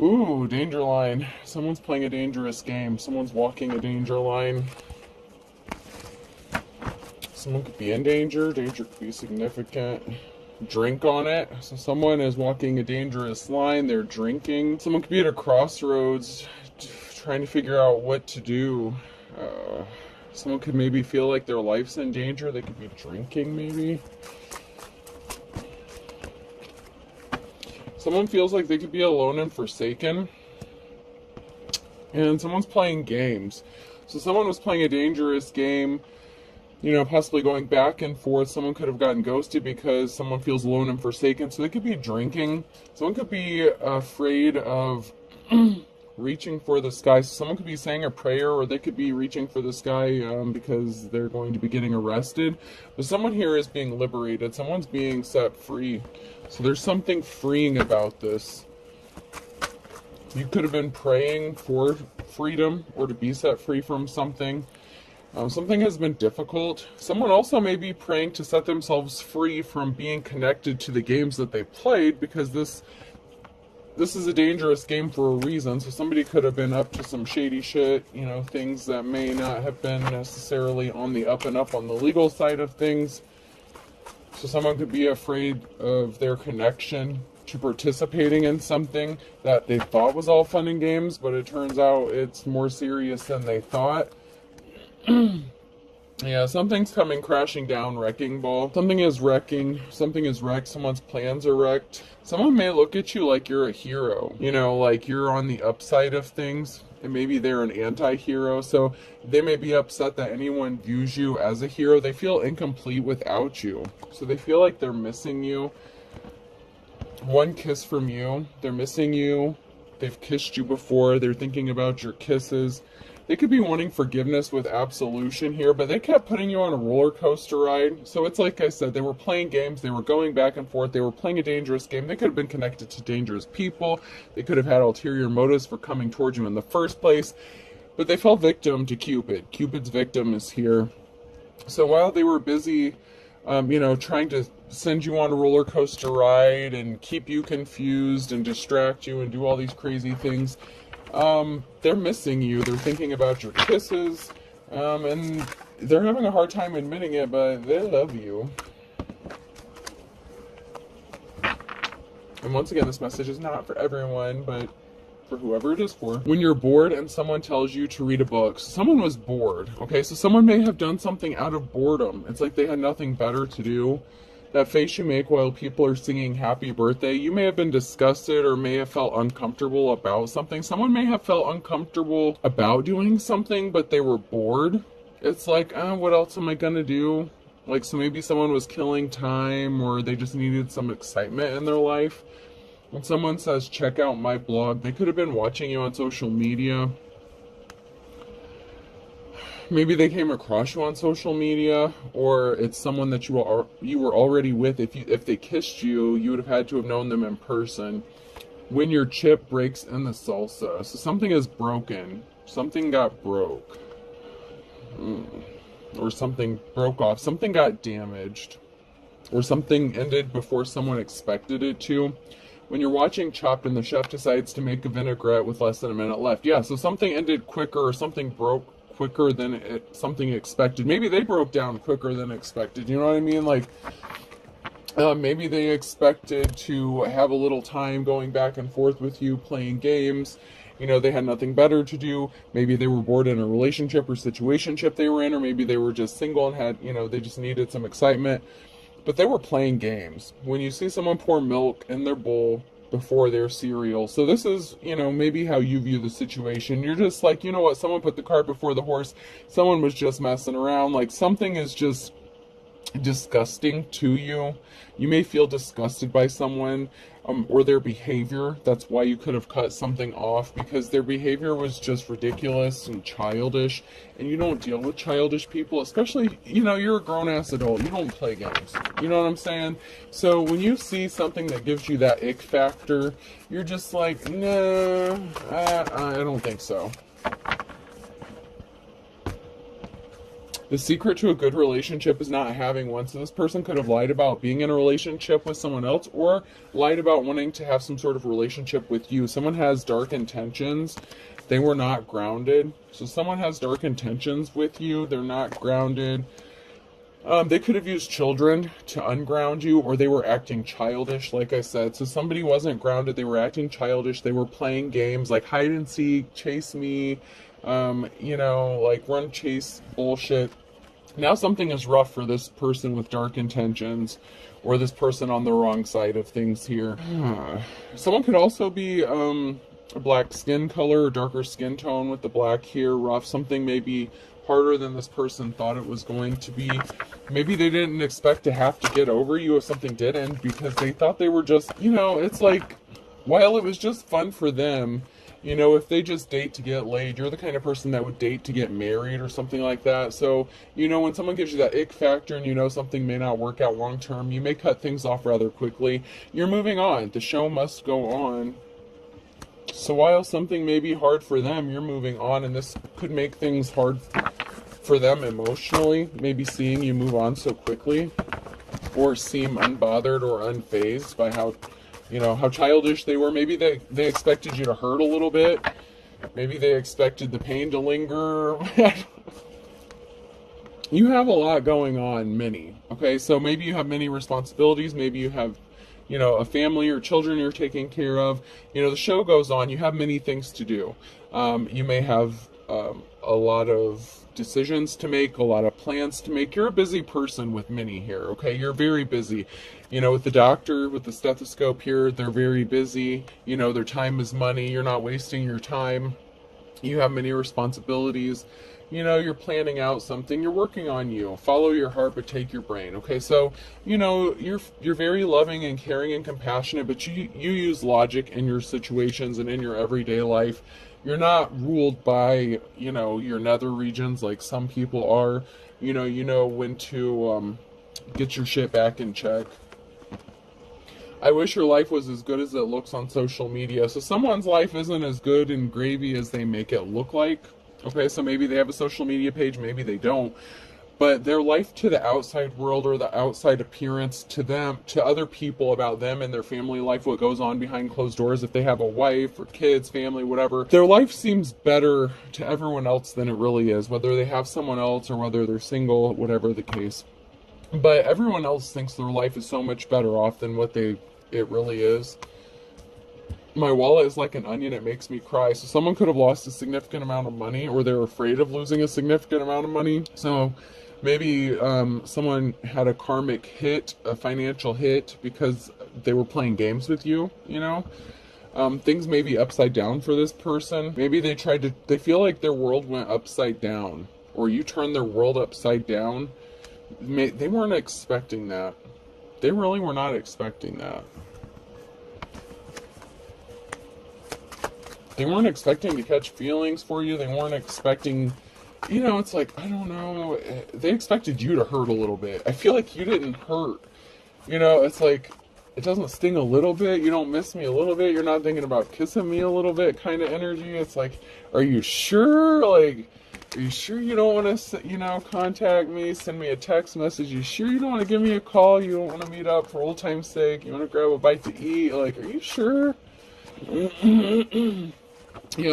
Ooh, danger line. Someone's playing a dangerous game. Someone's walking a danger line. Someone could be in danger. Danger could be significant. Drink on it. So someone is walking a dangerous line. They're drinking. Someone could be at a crossroads trying to figure out what to do. Someone could maybe feel like their life's in danger. They could be drinking, maybe. Someone feels like they could be alone and forsaken. And someone's playing games. So someone was playing a dangerous game, possibly going back and forth. Someone could have gotten ghosted because someone feels alone and forsaken. So they could be drinking. Someone could be afraid of reaching for the sky. So someone could be saying a prayer, or they could be reaching for the sky because they're going to be getting arrested. But someone here is being liberated. Someone's being set free. So there's something freeing about this. You could have been praying for freedom or to be set free from something. Something has been difficult. Someone also may be praying to set themselves free from being connected to the games that they played, because this is a dangerous game for a reason. So somebody could have been up to some shady shit, things that may not have been necessarily on the up and up on the legal side of things. So someone could be afraid of their connection to participating in something that they thought was all fun and games, but it turns out it's more serious than they thought. Yeah, something's coming crashing down, wrecking ball. Something is wrecking. Something is wrecked. Someone's plans are wrecked. Someone may look at you like you're a hero. Like you're on the upside of things. And maybe they're an anti-hero. So they may be upset that anyone views you as a hero. They feel incomplete without you. So they feel like they're missing you. One kiss from you. They're missing you. They've kissed you before. They're thinking about your kisses. They could be wanting forgiveness with absolution here, but they kept putting you on a roller coaster ride. So it's like I said, they were playing games, they were going back and forth, they were playing a dangerous game. They could have been connected to dangerous people. They could have had ulterior motives for coming towards you in the first place, but they fell victim to Cupid. Cupid's victim is here. So while they were busy, trying to send you on a roller coaster ride and keep you confused and distract you and do all these crazy things, they're missing you. They're thinking about your kisses, and they're having a hard time admitting it, but they love you. And once again, this message is not for everyone, but for whoever it is for. When you're bored and someone tells you to read a book, someone was bored, okay? So someone may have done something out of boredom. It's like they had nothing better to do. That face you make while people are singing happy birthday, you may have been disgusted or may have felt uncomfortable about something. Someone may have felt uncomfortable about doing something, but they were bored. It's like, what else am I gonna do? So maybe someone was killing time, or they just needed some excitement in their life. When someone says, check out my blog, they could have been watching you on social media. Maybe they came across you on social media, or it's someone that you were already with. If they kissed you, you would have had to have known them in person. When your chip breaks in the salsa, so something is broken. Something got broke. Or something broke off. Something got damaged. Or something ended before someone expected it to. When you're watching Chopped and the chef decides to make a vinaigrette with less than a minute left. Yeah, so something ended quicker, or something broke quicker than something expected. Maybe they broke down quicker than expected. You know what I mean? Maybe they expected to have a little time going back and forth with you, playing games. They had nothing better to do. Maybe they were bored in a relationship or situationship they were in, or maybe they were just single and had, they just needed some excitement. But they were playing games. When you see someone pour milk in their bowl before their cereal. So this is, maybe how you view the situation. You're just like, you know what, someone put the cart before the horse. Someone was just messing around. Something is just disgusting to you. You may feel disgusted by someone or their behavior. That's why you could have cut something off, because their behavior was just ridiculous and childish. And you don't deal with childish people, especially, you're a grown-ass adult. You don't play games. You know what I'm saying? So when you see something that gives you that ick factor, you're just like, nah, I don't think so. The secret to a good relationship is not having one. So this person could have lied about being in a relationship with someone else, or lied about wanting to have some sort of relationship with you. Someone has dark intentions. They were not grounded. So someone has dark intentions with you. They're not grounded. They could have used children to unground you, or they were acting childish, like I said. So somebody wasn't grounded. They were acting childish. They were playing games like hide and seek, chase me, like run, chase bullshit. Now something is rough for this person with dark intentions, or this person on the wrong side of things here. Someone could also be a black skin color or darker skin tone with the black here, rough. Something maybe harder than this person thought it was going to be. Maybe they didn't expect to have to get over you if something didn't, because they thought they were just, it's like, while it was just fun for them, if they just date to get laid, you're the kind of person that would date to get married or something like that. So, when someone gives you that ick factor and something may not work out long term, you may cut things off rather quickly. You're moving on. The show must go on. So while something may be hard for them, you're moving on, and this could make things hard for them emotionally, maybe seeing you move on so quickly, or seem unbothered or unfazed by how childish they were. Maybe they expected you to hurt a little bit. Maybe they expected the pain to linger. You have a lot going on, many. Okay, so maybe you have many responsibilities. Maybe you have a family or children you're taking care of. The show goes on. You have many things to do. You may have a lot of decisions to make, a lot of plans to make. You're a busy person with many here, okay? You're very busy. With the doctor, with the stethoscope here, they're very busy. Their time is money. You're not wasting your time. You have many responsibilities. You're planning out something. You're working on you. Follow your heart, but take your brain. Okay, so you're very loving and caring and compassionate, but you use logic in your situations and in your everyday life. You're not ruled by your nether regions like some people are. You know when to get your shit back in check. I wish your life was as good as it looks on social media. So someone's life isn't as good and gravy as they make it look like. Okay, so maybe they have a social media page, maybe they don't. But their life to the outside world, or the outside appearance to them, to other people about them and their family life, what goes on behind closed doors, if they have a wife or kids, family, whatever, their life seems better to everyone else than it really is, whether they have someone else or whether they're single, whatever the case. But everyone else thinks their life is so much better off than what it really is. My wallet is like an onion, it makes me cry. So someone could have lost a significant amount of money, or they're afraid of losing a significant amount of money. So maybe someone had a karmic hit, a financial hit, because they were playing games with you, Things may be upside down for this person. Maybe they feel like their world went upside down, or you turned their world upside down. They weren't expecting that. They really were not expecting that. They weren't expecting to catch feelings for you. They weren't expecting, it's like, I don't know. They expected you to hurt a little bit. I feel like you didn't hurt. It's like, it doesn't sting a little bit. You don't miss me a little bit. You're not thinking about kissing me a little bit kind of energy. It's like, are you sure? Like, are you sure you don't want to, contact me, send me a text message? You sure you don't want to give me a call? You don't want to meet up for old time's sake? You want to grab a bite to eat? Like, are you sure?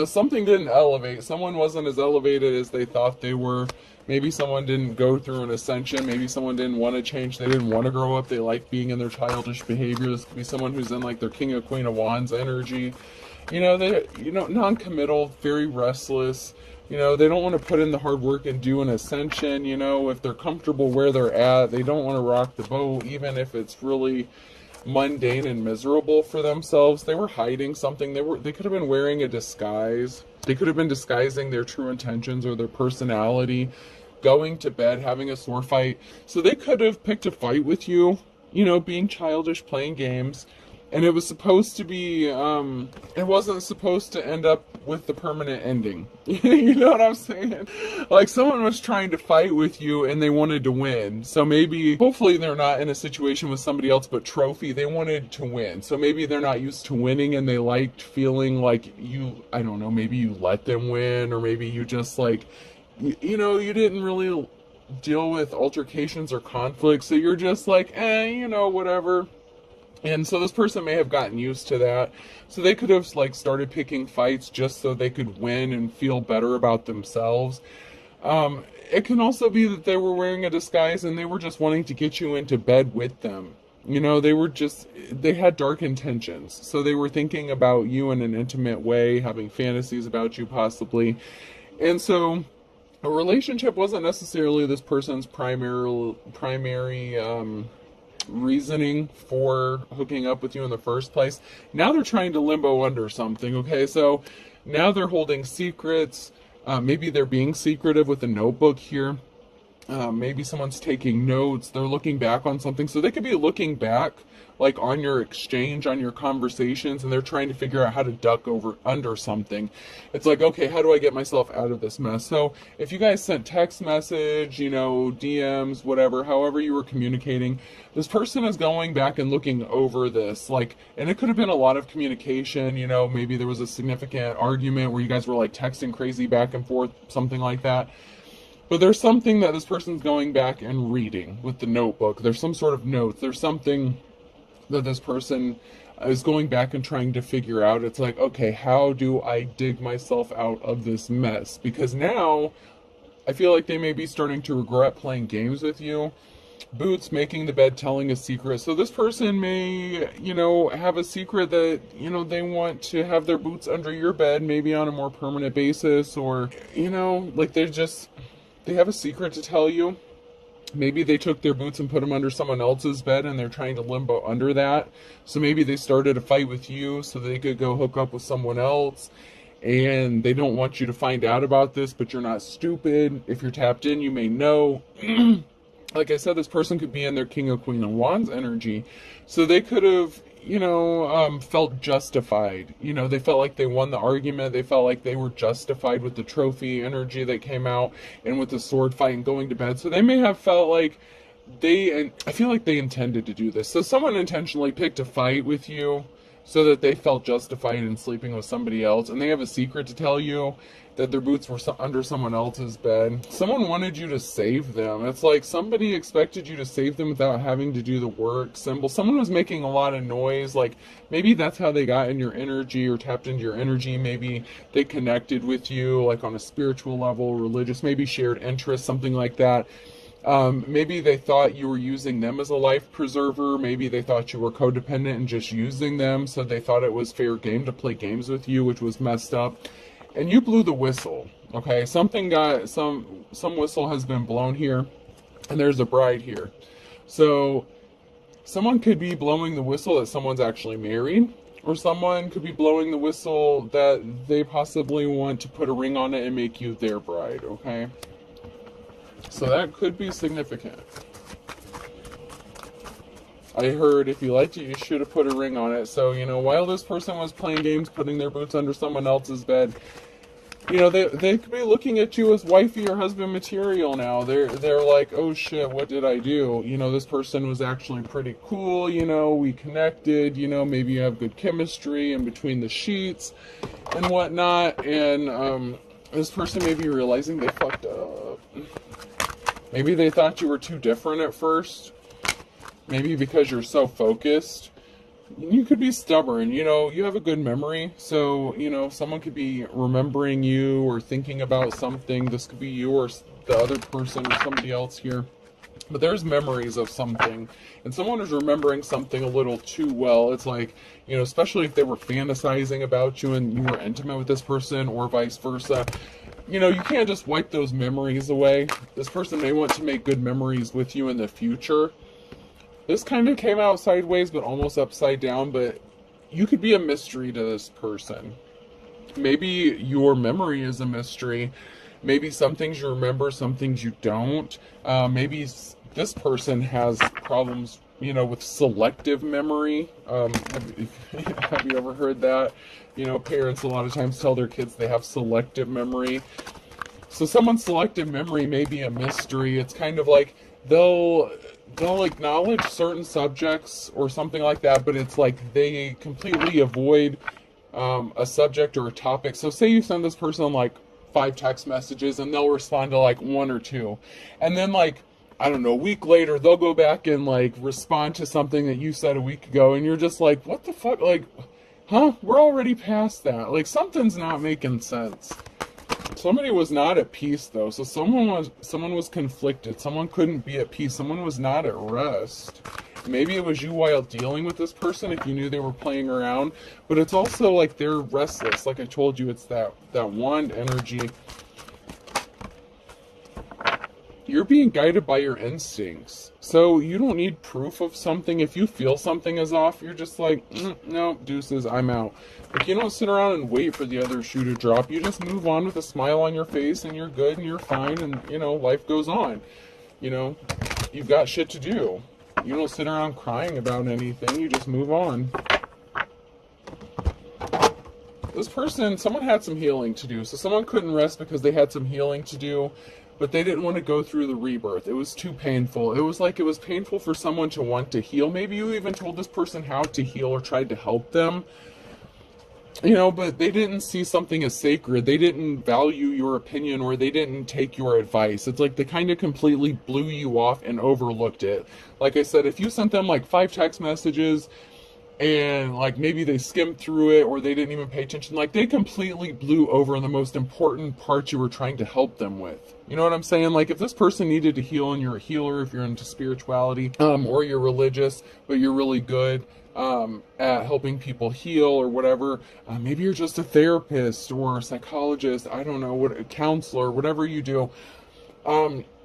Something didn't elevate. Someone wasn't as elevated as they thought they were. Maybe someone didn't go through an ascension. Maybe someone didn't want to change. They didn't want to grow up. They like being in their childish behavior. This could be someone who's in like their King of Queen of Wands energy. They non-committal, very restless. They don't want to put in the hard work and do an ascension. If they're comfortable where they're at, they don't want to rock the boat, even if it's really mundane and miserable for themselves. They were hiding something. They could have been wearing a disguise. They could have been disguising their true intentions or their personality, going to bed, having a sword fight. So they could have picked a fight with you, being childish, playing games. And it was supposed to be, it wasn't supposed to end up with the permanent ending. You know what I'm saying? Like someone was trying to fight with you and they wanted to win. So maybe, hopefully they're not in a situation with somebody else but trophy. They wanted to win. So maybe they're not used to winning and they liked feeling like I don't know, maybe you let them win, or maybe you just like, you didn't really deal with altercations or conflicts. So you're just like, whatever. And so this person may have gotten used to that. So they could have like started picking fights just so they could win and feel better about themselves. It can also be that they were wearing a disguise and they were just wanting to get you into bed with them. They had dark intentions. So they were thinking about you in an intimate way, having fantasies about you possibly. And so a relationship wasn't necessarily this person's primary reasoning for hooking up with you in the first place. Now they're trying to limbo under something, okay? So now they're holding secrets. Maybe they're being secretive with a notebook here. Maybe someone's taking notes. They're looking back on something. So they could be looking back like on your exchange, on your conversations, and they're trying to figure out how to duck under something. It's like, okay, how do I get myself out of this mess? So if you guys sent text message, DMs, whatever, however you were communicating, this person is going back and looking over this, and it could have been a lot of communication, maybe there was a significant argument where you guys were like texting crazy back and forth, something like that. But there's something that this person's going back and reading with the notebook. There's some sort of notes. There's something that this person is going back and trying to figure out. It's like, okay, how do I dig myself out of this mess? Because now I feel like they may be starting to regret playing games with you. Boots, making the bed, telling a secret. So this person may, have a secret that, they want to have their boots under your bed, maybe on a more permanent basis, or, they have a secret to tell you. Maybe they took their boots and put them under someone else's bed and they're trying to limbo under that. So maybe they started a fight with you so they could go hook up with someone else. And they don't want you to find out about this, but you're not stupid. If you're tapped in, you may know. Like I said, this person could be in their King of Queen of Wands energy. So they could have, felt justified. They felt like they won the argument. They felt like they were justified with the trophy energy that came out and with the sword fight and going to bed. So they may have felt like I feel like they intended to do this. So someone intentionally picked a fight with you so that they felt justified in sleeping with somebody else. And they have a secret to tell you that their boots were under someone else's bed. Someone wanted you to save them. It's like somebody expected you to save them without having to do the work. Someone was making a lot of noise. Like maybe that's how they got in your energy or tapped into your energy. Maybe they connected with you like on a spiritual level, religious, maybe shared interests, something like that. Maybe they thought you were using them as a life preserver. Maybe they thought you were codependent and just using them. So they thought it was fair game to play games with you, which was messed up. And you blew the whistle, okay? Some whistle has been blown here, and there's a bride here. So someone could be blowing the whistle that someone's actually married, or someone could be blowing the whistle that they possibly want to put a ring on it and make you their bride, okay? So that could be significant. I heard if you liked it, you should have put a ring on it. So, while this person was playing games, putting their boots under someone else's bed, they could be looking at you as wifey or husband material now. They're like, oh shit, what did I do? This person was actually pretty cool, we connected, maybe you have good chemistry in between the sheets and whatnot. And this person may be realizing they fucked up. Maybe they thought you were too different at first. Maybe because you're so focused. You could be stubborn, you have a good memory. So, someone could be remembering you or thinking about something. This could be you or the other person or somebody else here. But there's memories of something. And someone is remembering something a little too well. It's like, especially if they were fantasizing about you and you were intimate with this person or vice versa. You can't just wipe those memories away. This person may want to make good memories with you in the future. This kind of came out sideways, but almost upside down, but you could be a mystery to this person. Maybe your memory is a mystery. Maybe some things you remember, some things you don't. Maybe this person has problems, with selective memory. Have you ever heard that? Parents a lot of times tell their kids they have selective memory. So someone's selective memory may be a mystery. It's kind of like they'll acknowledge certain subjects or something like that, but it's like they completely avoid a subject or a topic. So say you send this person like 5 text messages and they'll respond to like 1 or 2. And then like, I don't know, a week later, they'll go back and like respond to something that you said a week ago. And you're just like, what the fuck? Like, huh? We're already past that. Like, something's not making sense. Somebody was not at peace though. So someone was conflicted. Someone couldn't be at peace. Someone was not at rest. Maybe it was you while dealing with this person if you knew they were playing around. But it's also like they're restless. Like I told you, it's that wand energy. You're being guided by your instincts. So you don't need proof of something. If you feel something is off, you're just like, no, deuces, I'm out. Like, you don't sit around and wait for the other shoe to drop. You just move on with a smile on your face and you're good and you're fine and, you know, life goes on. You know, you've got shit to do. You don't sit around crying about anything. You just move on. This person, someone had some healing to do. So someone couldn't rest because they had some healing to do. But they didn't want to go through the rebirth. It was too painful. It was like it was painful for someone to want to heal. Maybe you even told this person how to heal or tried to help them. You know, but they didn't see something as sacred. They didn't value your opinion or they didn't take your advice. It's like they kind of completely blew you off and overlooked it. Like I said, if you sent them like 5 text messages and like maybe they skimmed through it or they didn't even pay attention, like they completely blew over the most important part you were trying to help them with. You know what I'm saying? Like if this person needed to heal and you're a healer, if you're into spirituality, or you're religious, but you're really good at helping people heal or whatever, maybe you're just a therapist or a psychologist, I don't know, what, a counselor, whatever you do.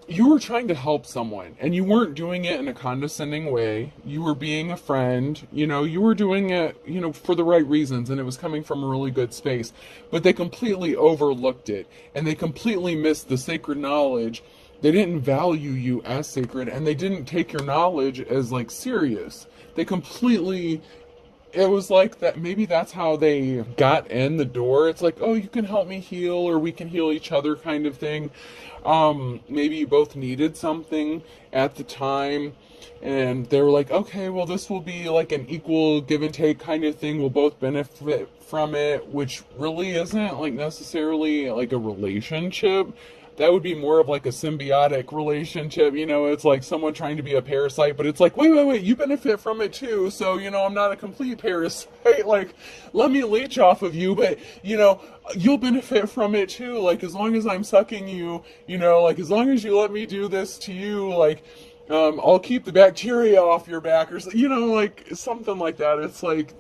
You were trying to help someone and you weren't doing it in a condescending way. You were being a friend, you know, you were doing it, you know, for the right reasons and it was coming from a really good space, but they completely overlooked it and they completely missed the sacred knowledge. They didn't value you as sacred and they didn't take your knowledge as like serious. They completely, it was like that, maybe that's how they got in the door. It's like, oh, you can help me heal or we can heal each other kind of thing. Maybe you both needed something at the time and they were like, okay, well, this will be like an equal give and take kind of thing. We'll both benefit from it, which really isn't like necessarily like a relationship. That would be more of like a symbiotic relationship, you know, it's like someone trying to be a parasite, but it's like, wait, you benefit from it too, so, you know, I'm not a complete parasite, like, let me leech off of you, but, you know, you'll benefit from it too, like, as long as I'm sucking you, you know, like, as long as you let me do this to you, like, I'll keep the bacteria off your back, or, you know, like, something like that. It's like,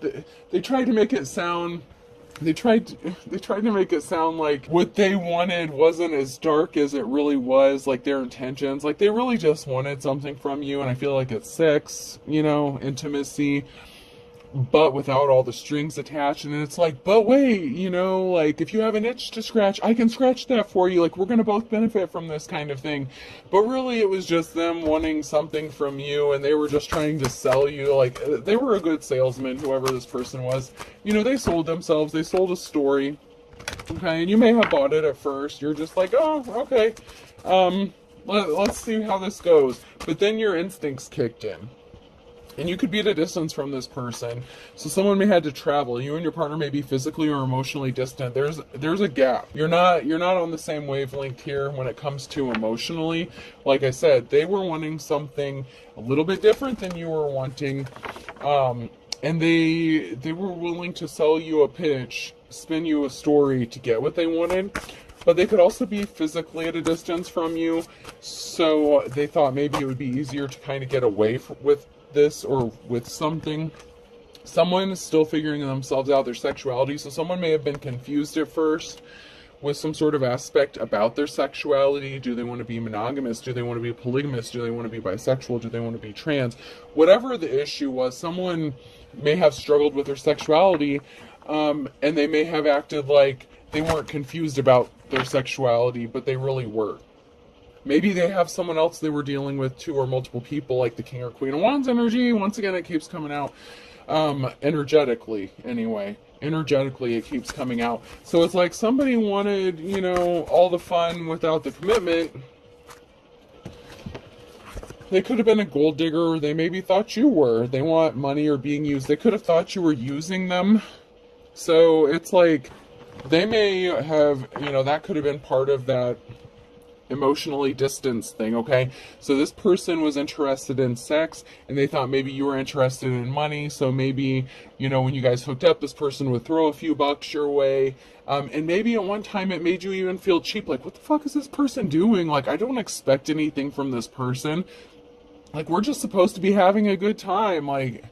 they tried to make it sound... They tried to make it sound like what they wanted wasn't as dark as it really was, like their intentions. Like they really just wanted something from you, and I feel like it's sex, you know, intimacy, but without all the strings attached. And it's like, but wait, you know, like if you have an itch to scratch, I can scratch that for you. Like we're gonna both benefit from this kind of thing. But really it was just them wanting something from you and they were just trying to sell you. Like they were a good salesman, whoever this person was. You know, they sold themselves, they sold a story. Okay, and you may have bought it at first. You're just like, oh, okay. Let's see how this goes. But then your instincts kicked in. And you could be at a distance from this person. So someone may have to travel. You and your partner may be physically or emotionally distant. There's a gap. You're not on the same wavelength here when it comes to emotionally. Like I said, they were wanting something a little bit different than you were wanting. And they were willing to sell you a pitch, spin you a story to get what they wanted. But they could also be physically at a distance from you. So they thought maybe it would be easier to kind of get away with this or with something. Someone is still figuring themselves out, their sexuality, so someone may have been confused at first with some sort of aspect about their sexuality. Do they want to be monogamous? Do they want to be polygamous? Do they want to be bisexual? Do they want to be trans? Whatever the issue was, someone may have struggled with their sexuality, and they may have acted like they weren't confused about their sexuality, but they really were. Maybe they have someone else they were dealing with too, or multiple people, like the King or Queen of Wands energy. Once again, it keeps coming out energetically, anyway. Energetically, it keeps coming out. So it's like somebody wanted, you know, all the fun without the commitment. They could have been a gold digger, or they maybe thought you were. They want money or being used. They could have thought you were using them. So it's like, They may have, that could have been part of that emotionally distanced thing, okay? So this person was interested in sex and they thought maybe you were interested in money. So maybe, when you guys hooked up, this person would throw a few bucks your way. And maybe at one time it made you even feel cheap. Like, what the fuck is this person doing? Like, I don't expect anything from this person. Like, we're just supposed to be having a good time. Like,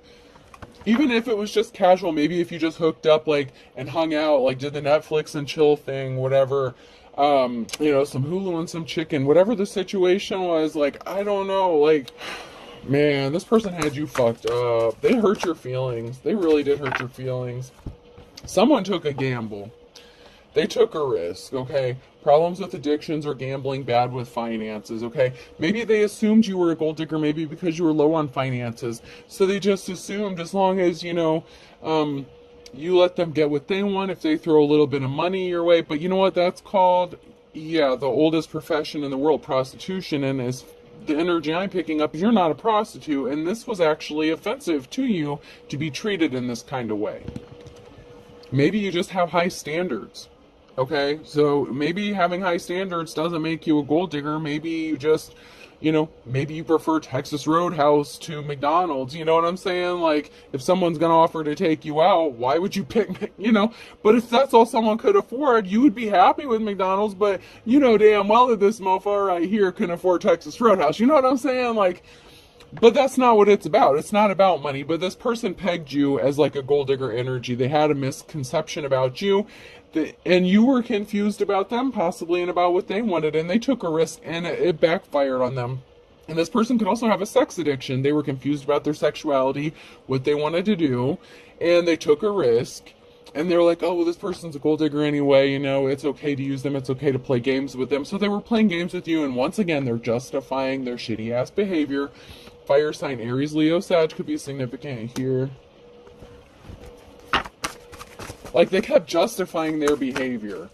even if it was just casual, maybe if you just hooked up, like, and hung out, like, did the Netflix and chill thing, whatever, some Hulu and some chicken, whatever the situation was, like, I don't know, like, man, this person had you fucked up. They hurt your feelings. They really did hurt your feelings. Someone took a gamble. They took a risk, okay? Problems with addictions or gambling, bad with finances, okay? Maybe they assumed you were a gold digger, maybe because you were low on finances. So they just assumed as long as, you let them get what they want, if they throw a little bit of money your way. But you know what that's called? Yeah, the oldest profession in the world, prostitution. And as the energy I'm picking up, you're not a prostitute. And this was actually offensive to you to be treated in this kind of way. Maybe you just have high standards. Okay, so maybe having high standards doesn't make you a gold digger. Maybe you just, maybe you prefer Texas Roadhouse to McDonald's. You know what I'm saying? Like, if someone's going to offer to take you out, why would you pick, But if that's all someone could afford, you would be happy with McDonald's. But you know damn well that this mofo right here can afford Texas Roadhouse. You know what I'm saying? Like, but that's not what it's about. It's not about money. But this person pegged you as like a gold digger energy. They had a misconception about you. And you were confused about them, possibly, and about what they wanted. And they took a risk, and it backfired on them. And this person could also have a sex addiction. They were confused about their sexuality, what they wanted to do. And they took a risk. And they were like, oh, well, this person's a gold digger anyway. It's okay to use them. It's okay to play games with them. So they were playing games with you. And once again, they're justifying their shitty-ass behavior. Fire sign Aries, Leo, Sag could be significant here. Like, they kept justifying their behavior.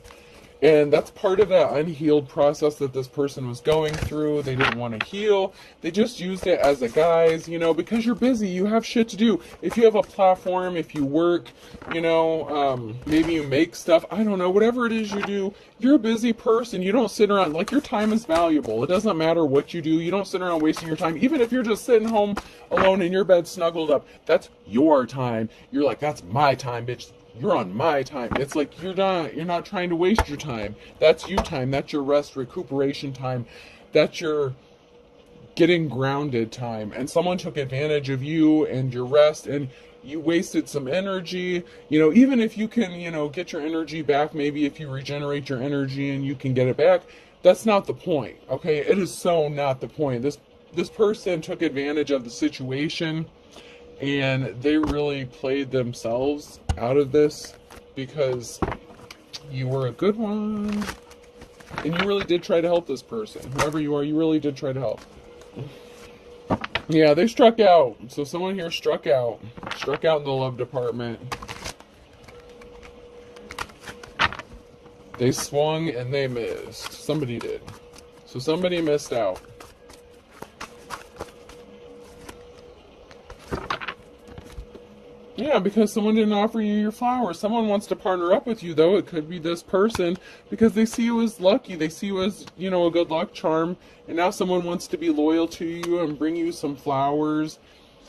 And that's part of that unhealed process that this person was going through. They didn't want to heal. They just used it as a guise, because you're busy. You have shit to do. If you have a platform, if you work, maybe you make stuff. I don't know. Whatever it is you do, you're a busy person. You don't sit around. Like, your time is valuable. It doesn't matter what you do. You don't sit around wasting your time. Even if you're just sitting home alone in your bed snuggled up, that's your time. You're like, that's my time, bitch. You're on my time. It's like you're not trying to waste your time. That's you time. That's your rest, recuperation time. That's your getting grounded time. And someone took advantage of you and your rest, and you wasted some energy. Even if you can, get your energy back, maybe if you regenerate your energy and you can get it back, that's not the point. Okay? It is so not the point. This person took advantage of the situation. And they really played themselves out of this because you were a good one. And you really did try to help this person. Whoever you are, you really did try to help. Yeah, they struck out. So someone here struck out. Struck out in the love department. They swung and they missed. Somebody did. So somebody missed out. Yeah, because someone didn't offer you your flowers. Someone wants to partner up with you, though. It could be this person because they see you as lucky. They see you as, a good luck charm. And now someone wants to be loyal to you and bring you some flowers.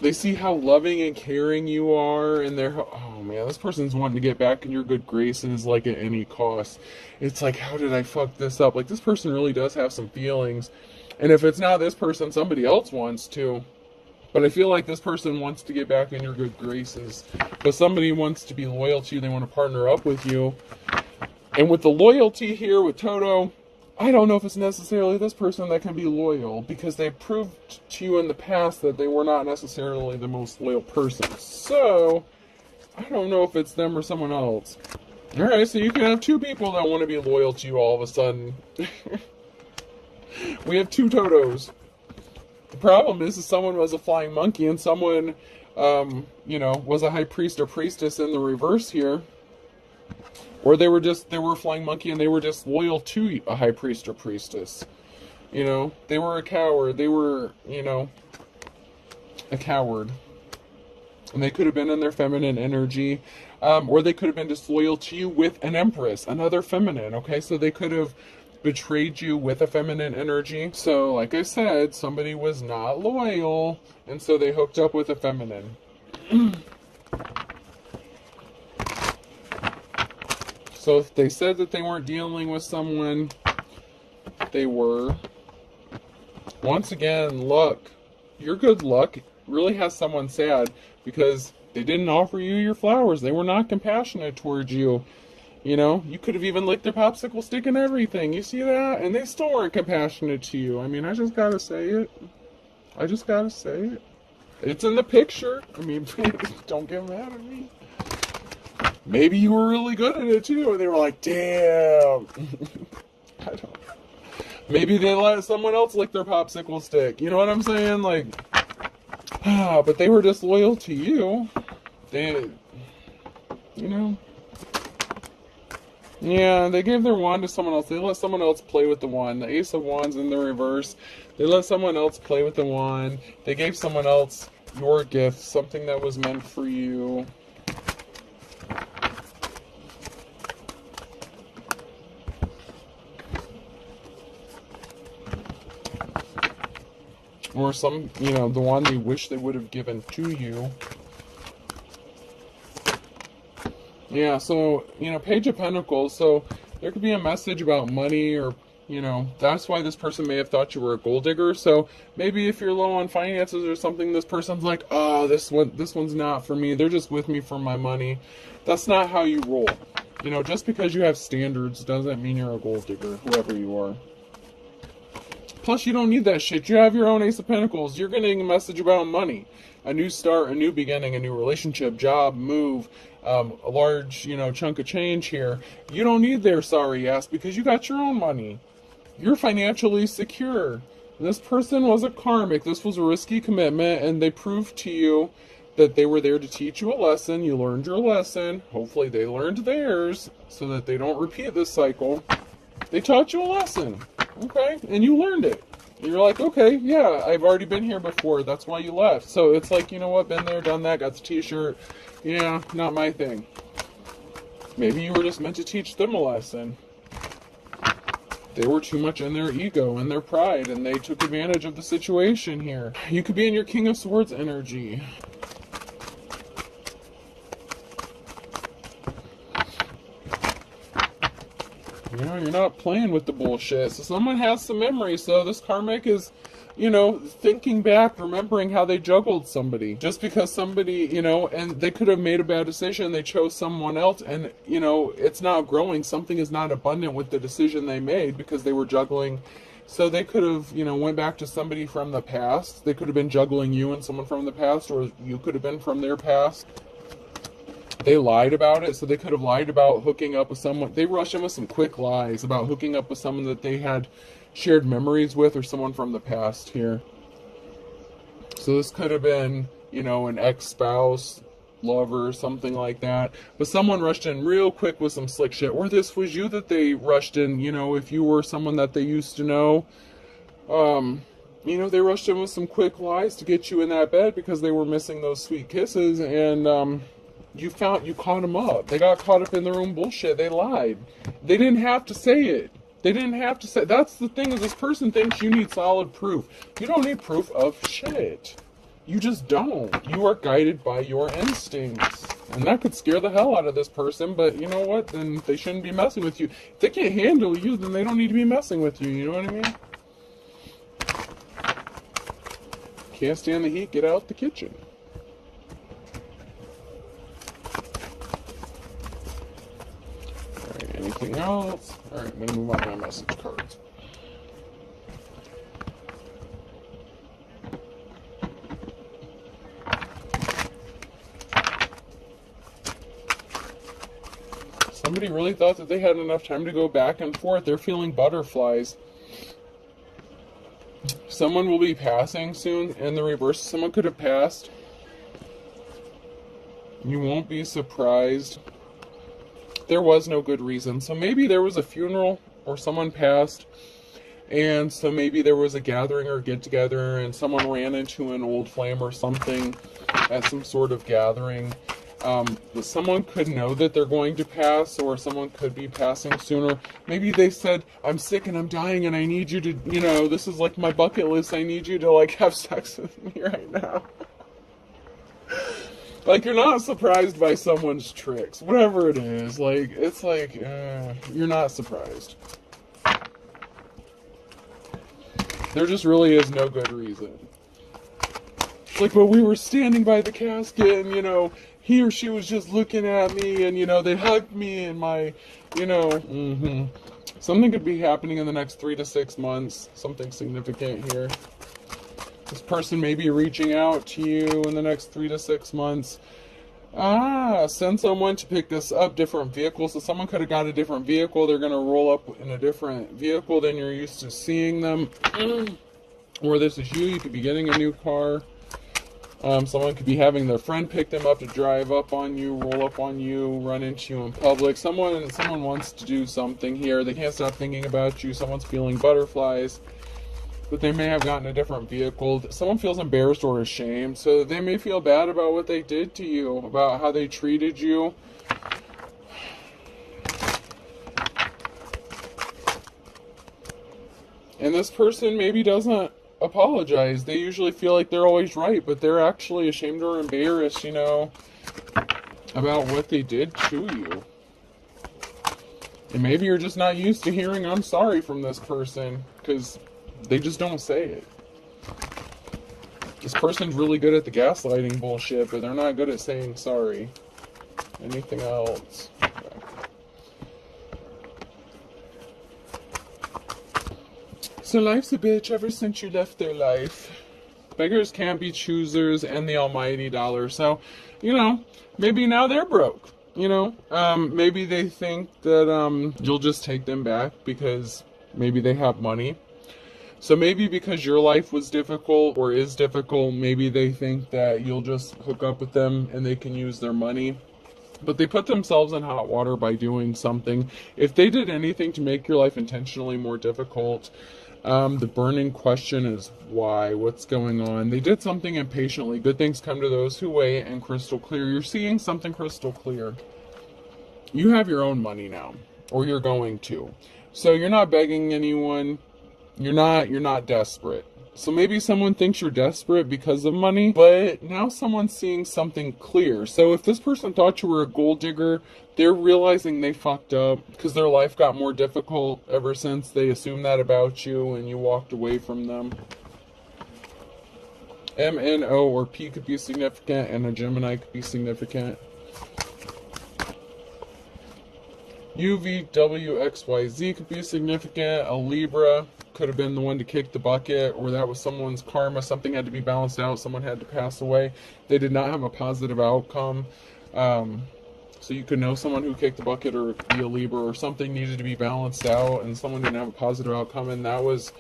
They see how loving and caring you are. And they're, oh man, this person's wanting to get back in your good graces like at any cost. It's like, how did I fuck this up? Like, this person really does have some feelings. And if it's not this person, somebody else wants to. But I feel like this person wants to get back in your good graces. But somebody wants to be loyal to you. They want to partner up with you. And with the loyalty here with Toto, I don't know if it's necessarily this person that can be loyal. Because they proved to you in the past that they were not necessarily the most loyal person. So, I don't know if it's them or someone else. Alright, so you can have two people that want to be loyal to you all of a sudden. We have two Totos. The problem is someone was a flying monkey and someone, was a high priest or priestess in the reverse here. Or they were a flying monkey and they were just loyal to a high priest or priestess. They were a coward. They were, a coward. And they could have been in their feminine energy. Or they could have been disloyal to you with an Empress, another feminine, okay? So they could have betrayed you with a feminine energy. So, like I said, somebody was not loyal, and so they hooked up with a feminine. So if they said that they weren't dealing with someone, they were. Once again, luck. Your good luck really has someone sad because they didn't offer you your flowers. They were not compassionate towards you. You know, you could have even licked their popsicle stick and everything. You see that? And they still weren't compassionate to you. I mean, I just gotta say it. I just gotta say it. It's in the picture. I mean, don't get mad at me. Maybe you were really good at it too. And they were like, damn. I don't know. Maybe they let someone else lick their popsicle stick. You know what I'm saying? Like, but they were disloyal to you. They, you know. Yeah, they gave their wand to someone else. They let someone else play with the wand. The Ace of Wands in the reverse. They let someone else play with the wand. They gave someone else your gift, something that was meant for you. Or some, you know, the one they wish they would have given to you. Yeah, so, you know, Page of Pentacles, so there could be a message about money or, you know, that's why this person may have thought you were a gold digger. So maybe if you're low on finances or something, this person's like, oh, this one's not for me. They're just with me for my money. That's not how you roll. You know, just because you have standards doesn't mean you're a gold digger, whoever you are. Plus, you don't need that shit. You have your own Ace of Pentacles. You're getting a message about money. A new start, a new beginning, a new relationship, job, move, a large, you know, chunk of change here. You don't need their sorry ass because you got your own money. You're financially secure. This person was a karmic. This was a risky commitment, and they proved to you that they were there to teach you a lesson. You learned your lesson. Hopefully they learned theirs so that they don't repeat this cycle. They taught you a lesson. Okay, and you learned it. You're like, okay, yeah, I've already been here before. That's why you left. So it's like, you know what, been there, done that, got the t-shirt. Yeah, not my thing. Maybe you were just meant to teach them a lesson. They were too much in their ego and their pride, and they took advantage of the situation here. You could be in your King of Swords energy. You know, you're not playing with the bullshit. So someone has some memory. So this karmic is, you know, thinking back, remembering how they juggled somebody. Just because somebody, you know, and they could have made a bad decision. They chose someone else. And, you know, it's not growing. Something is not abundant with the decision they made because they were juggling. So they could have, you know, went back to somebody from the past. They could have been juggling you and someone from the past. Or you could have been from their past. They lied about it, so they could have lied about hooking up with someone. They rushed in with some quick lies about hooking up with someone that they had shared memories with or someone from the past here. So this could have been, you know, an ex-spouse, lover, something like that. But someone rushed in real quick with some slick shit. Or this was you that they rushed in, you know, if you were someone that they used to know. You know, they rushed in with some quick lies to get you in that bed because they were missing those sweet kisses and, you caught them up. They got caught up in their own bullshit. They lied. They didn't have to say it. They didn't have to say. That's the thing is this person thinks you need solid proof. You don't need proof of shit. You just don't. You are guided by your instincts. And that could scare the hell out of this person, but you know what? Then they shouldn't be messing with you. If they can't handle you, then they don't need to be messing with you. You know what I mean? Can't stand the heat, get out the kitchen. Anything else? Alright, I'm going to move on to my message cards. Somebody really thought that they had enough time to go back and forth. They're feeling butterflies. Someone will be passing soon. In the reverse, someone could have passed. You won't be surprised. There was no good reason. So maybe there was a funeral or someone passed. And so maybe there was a gathering or get together and someone ran into an old flame or something at some sort of gathering. Someone could know that they're going to pass, or someone could be passing sooner. Maybe they said, I'm sick and I'm dying and I need you to, this is like my bucket list. I need you to like have sex with me right now. Like, you're not surprised by someone's tricks, whatever it is. Like, it's like, you're not surprised. There just really is no good reason. It's like, but we were standing by the casket and, he or she was just looking at me and, they hugged me and my, Something could be happening in the next 3 to 6 months. Something significant here. This person may be reaching out to you in the next 3 to 6 months. Send someone to pick this up, different vehicles. So someone could have got a different vehicle. They're going to roll up in a different vehicle than you're used to seeing them. Or this is you. You could be getting a new car. Someone could be having their friend pick them up to drive up on you, roll up on you, run into you in public. Someone wants to do something here. They can't stop thinking about you. Someone's feeling butterflies. But they may have gotten a different vehicle. Someone feels embarrassed or ashamed, so they may feel bad about what they did to you, about how they treated you. And this person maybe doesn't apologize. They usually feel like they're always right, but they're actually ashamed or embarrassed, about what they did to you. And maybe you're just not used to hearing I'm sorry from this person, because they just don't say it. This person's really good at the gaslighting bullshit, but they're not good at saying sorry. Anything else? Okay. So life's a bitch ever since you left their life. Beggars can't be choosers and the almighty dollar. So, maybe now they're broke. Maybe they think that you'll just take them back because maybe they have money. So maybe because your life was difficult or is difficult, maybe they think that you'll just hook up with them and they can use their money. But they put themselves in hot water by doing something. If they did anything to make your life intentionally more difficult, the burning question is why? What's going on? They did something impatiently. Good things come to those who wait, and crystal clear. You're seeing something crystal clear. You have your own money now, or you're going to. So you're not begging anyone. You're not desperate. So maybe someone thinks you're desperate because of money, but now someone's seeing something clear. So if this person thought you were a gold digger, they're realizing they fucked up because their life got more difficult ever since they assumed that about you and you walked away from them. M, N, O, or P could be significant, and a Gemini could be significant. U, V, W, X, Y, Z could be significant. A Libra could have been the one to kick the bucket, or that was someone's karma. Something had to be balanced out. Someone had to pass away. They did not have a positive outcome. So you could know someone who kicked the bucket, or be a Libra, or something needed to be balanced out, and someone didn't have a positive outcome, and that was,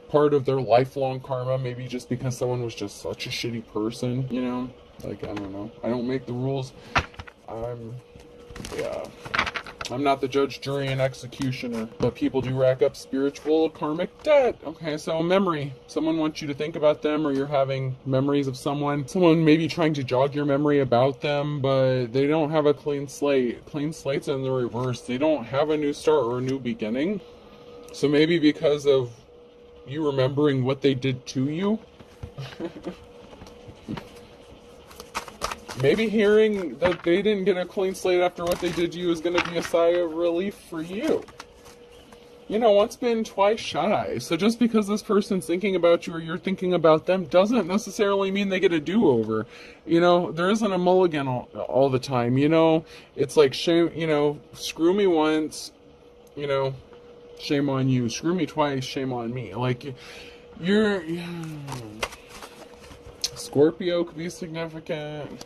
part of their lifelong karma. Maybe just because someone was just such a shitty person, Like, I don't know. I don't make the rules. I'm not the judge, jury, and executioner, but people do rack up spiritual karmic debt. Okay, so memory. Someone wants you to think about them, or you're having memories of someone. Someone may be trying to jog your memory about them, but they don't have a clean slate. Clean slate's in the reverse. They don't have a new start or a new beginning. So maybe because of you remembering what they did to you, maybe hearing that they didn't get a clean slate after what they did to you is going to be a sigh of relief for you. Once bitten, twice shy. So just because this person's thinking about you or you're thinking about them doesn't necessarily mean they get a do-over. There isn't a mulligan all the time. It's like, shame, screw me once, shame on you. Screw me twice, shame on me. Like, Scorpio could be significant.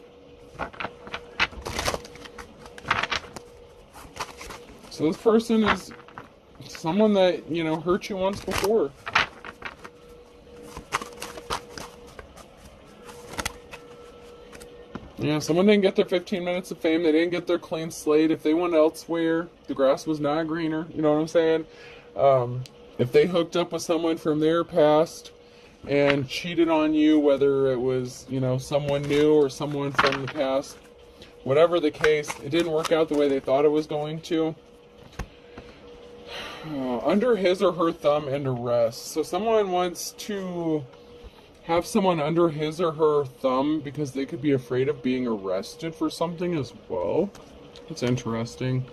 So this person is someone that, hurt you once before. Yeah, someone didn't get their 15 minutes of fame. They didn't get their clean slate. If they went elsewhere, the grass was not greener. You know what I'm saying? If they hooked up with someone from their past and cheated on you, whether it was, someone new or someone from the past, Whatever the case, it didn't work out the way they thought it was going to. Under his or her thumb and arrest. So someone wants to have someone under his or her thumb because they could be afraid of being arrested for something as well. That's interesting.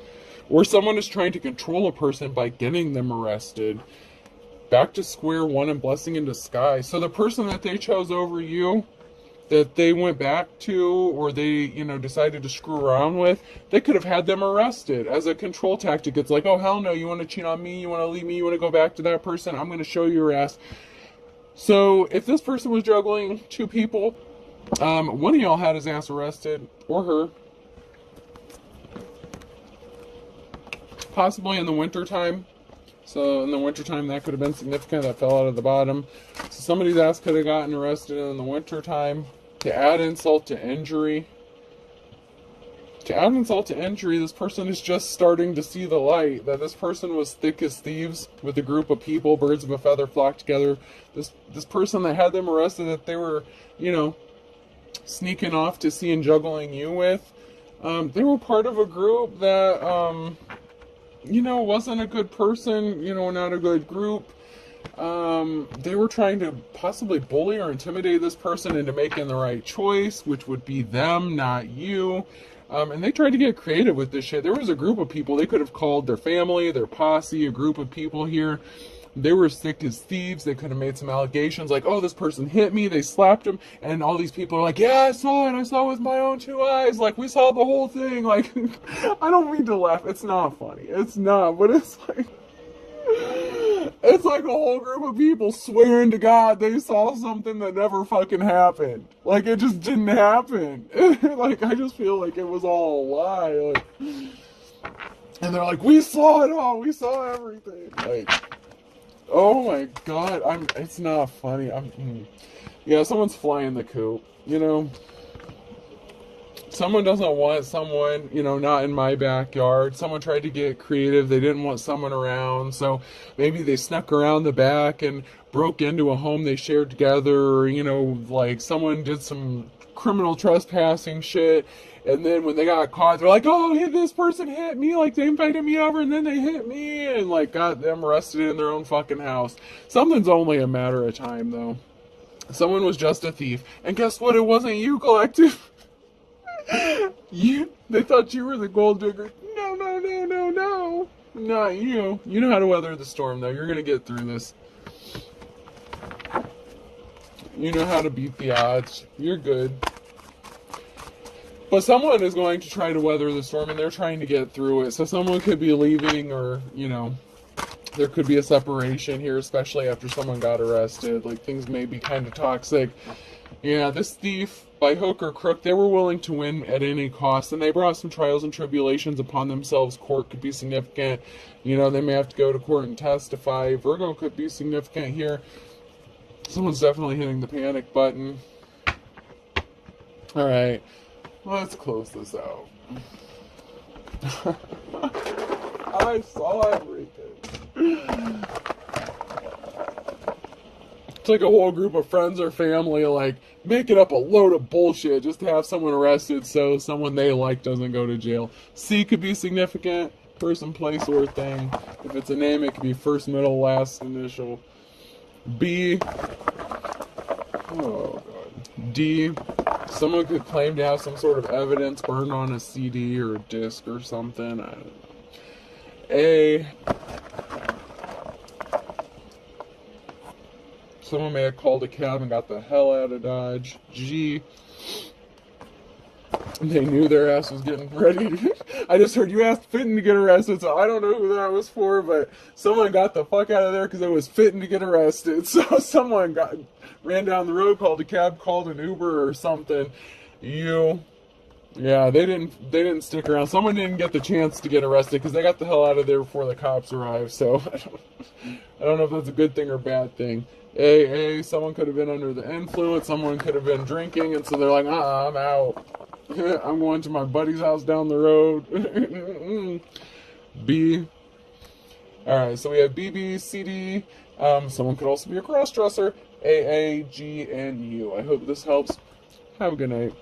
Or someone is trying to control a person by getting them arrested. Back to square one and blessing in disguise. So the person that they chose over you, that they went back to, or they, decided to screw around with, they could have had them arrested as a control tactic. It's like, oh, hell no, you want to cheat on me, you want to leave me, you want to go back to that person, I'm going to show you your ass. So if this person was juggling two people, one of y'all had his ass arrested, or her, possibly in the wintertime. So in the wintertime, that could have been significant. That fell out of the bottom. So somebody's ass could have gotten arrested in the wintertime. To add insult to injury. This person is just starting to see the light. That this person was thick as thieves with a group of people. Birds of a feather flock together. This person that had them arrested, that they were, sneaking off to see and juggling you with. They were part of a group that... wasn't a good person, not a good group. They were trying to possibly bully or intimidate this person into making the right choice, which would be them, not you. And they tried to get creative with this shit. There was a group of people. They could have called their family, their posse, a group of people here. They were sick as thieves. They could have made some allegations like, oh, this person hit me, they slapped him, and all these people are like, yeah, I saw it with my own two eyes, like, we saw the whole thing, like, I don't mean to laugh, it's not funny, it's not, but it's like a whole group of people swearing to God they saw something that never fucking happened, like, it just didn't happen, like, I just feel like it was all a lie, like, and they're like, we saw it all, we saw everything, like, oh my God, it's not funny. Yeah, someone's flying the coop, Someone doesn't want someone, not in my backyard. Someone tried to get creative. They didn't want someone around. So maybe they snuck around the back and broke into a home they shared together. Or, like someone did some criminal trespassing shit. And then when they got caught, they're like, oh, this person hit me. Like, they invited me over and then they hit me. And, like, got them arrested in their own fucking house. Something's only a matter of time, though. Someone was just a thief. And guess what? It wasn't you, collective. They thought you were the gold digger. No. Not you. You know how to weather the storm, though. You're going to get through this. You know how to beat the odds. You're good. But someone is going to try to weather the storm, and they're trying to get through it. So someone could be leaving, or, there could be a separation here, especially after someone got arrested. Like, things may be kind of toxic. Yeah, this thief, by hook or crook, they were willing to win at any cost, and they brought some trials and tribulations upon themselves. Court could be significant. They may have to go to court and testify. Virgo could be significant here. Someone's definitely hitting the panic button. All right. Let's close this out. I saw everything. It's like a whole group of friends or family, like, making up a load of bullshit just to have someone arrested so someone they like doesn't go to jail. C could be significant. Person, place, or thing. If it's a name, it could be first, middle, last initial. B. Oh, God. D. Someone could claim to have some sort of evidence burned on a CD or a disc or something. I don't know. A. Someone may have called a cab and got the hell out of Dodge. G. They knew their ass was getting ready. I just heard you asked fitting to get arrested, so I don't know who that was for, but someone got the fuck out of there because it was fitting to get arrested. So someone ran down the road, called a cab, called an Uber or something. Yeah, they didn't stick around. Someone didn't get the chance to get arrested because they got the hell out of there before the cops arrived. So I don't know if that's a good thing or bad thing. Someone could have been under the influence. Someone could have been drinking, and so they're like, I'm out. I'm going to my buddy's house down the road. B. Alright, so we have B, B, C, D. Someone could also be a cross-dresser. A, G, and U. I hope this helps. Have a good night.